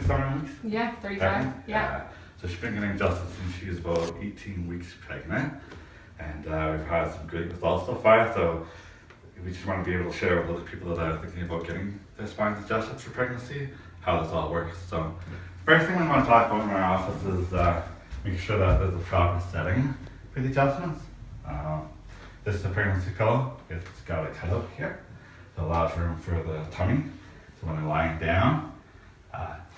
37 weeks? Yeah, 35. Pregnant? Yeah. So she's been getting adjusted since she was about 18 weeks pregnant. And we've had some great results so far. So we just want to be able to share with other people that are thinking about getting their spines adjusted for pregnancy, how this all works. So first thing we want to talk about in our office is making sure that there's a proper setting for the adjustments. This is a pregnancy pillow. It's got a cutout here. So it allows room for the tummy. So when they're lying down,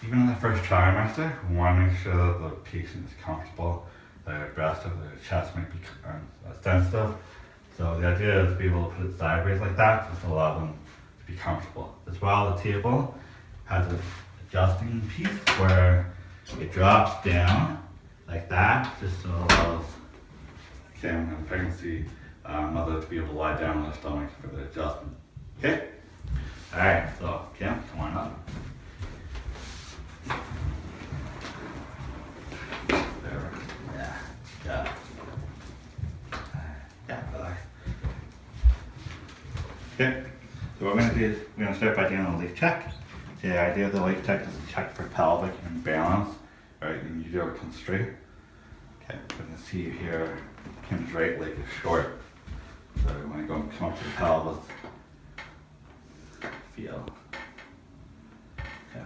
even in the first trimester, we want to make sure that the patient is comfortable. Their breast or their chest might be sensitive. So the idea is to be able to put it sideways like that, just to allow them to be comfortable. As well, the table has an adjusting piece where it drops down like that, just so it allows Kim and pregnancy mother to be able to lie down on their stomach for the adjustment. Okay? Alright, so Kim, come on up. There. Yeah. Yeah. Yeah, relax. Okay, so what we're going to do is we're going to start by doing a leg check. The idea of the leg check is to check for pelvic imbalance, right? And you do it come straight. Okay, we're going to see here, Kim's right leg is short. So we want to go come up to the pelvis. Feel. Okay.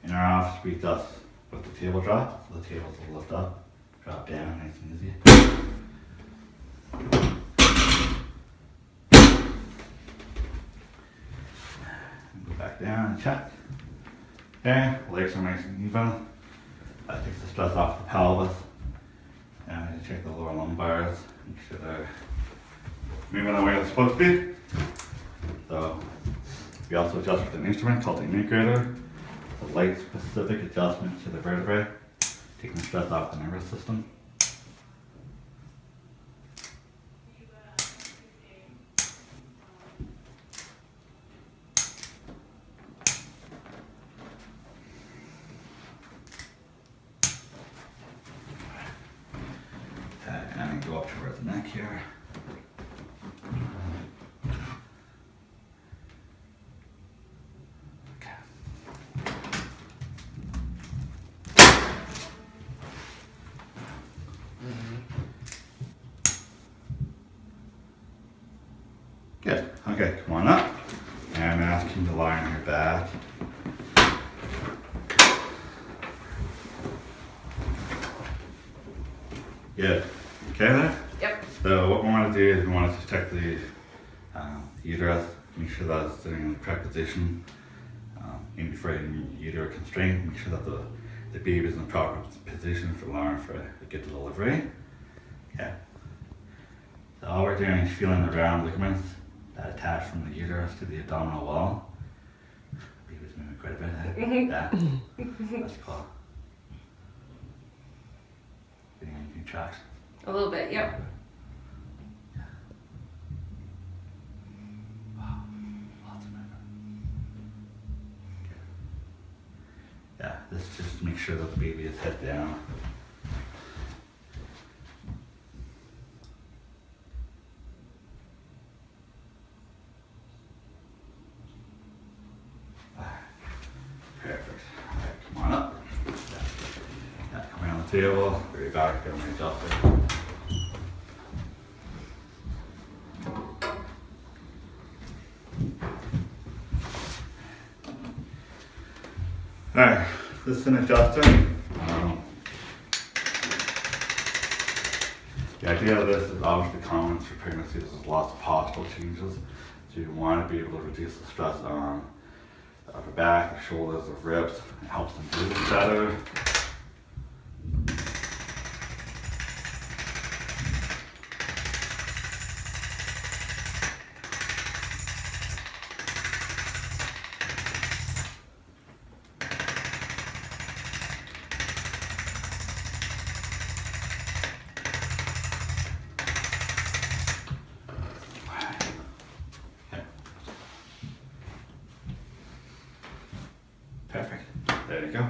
In our office, we adjust with the table drop. So the tables will lift up, drop down, nice and easy. And go back down and check. Okay, legs are nice and even. That takes the stress off the pelvis. And I check the lower lumbars, make sure they're moving the way they're supposed to be. So we also adjust with an instrument called the integrator. It's a light specific adjustment to the vertebrae, taking the stress off the nervous system. And then go up towards the neck here. Good. Okay, come on up. And I'm asking you to lie on your back. Good. Okay there? Yep. So what we want to do is we want to check the uterus, make sure that it's sitting in the correct position. Even before you uterine constraint, make sure that the baby is in the proper position for allowing for a good delivery. Okay. So all we're doing is feeling the round ligaments that attach from the uterus to the abdominal wall. Baby's moving quite a bit. Yeah. That's cool. Getting any contractions? A little bit, yep. Wow, lots of movement. Yeah, this just to make sure that the baby is head down. Perfect. Alright, come on up. Yeah, come on the table, bring it back, get my adjuster. Alright, this is an adjuster. The idea of this is obviously common for pregnancy. There's lots of postural changes. So you want to be able to reduce the stress on the upper back, the shoulders, the ribs. It helps them breathe better. Perfect. There you go.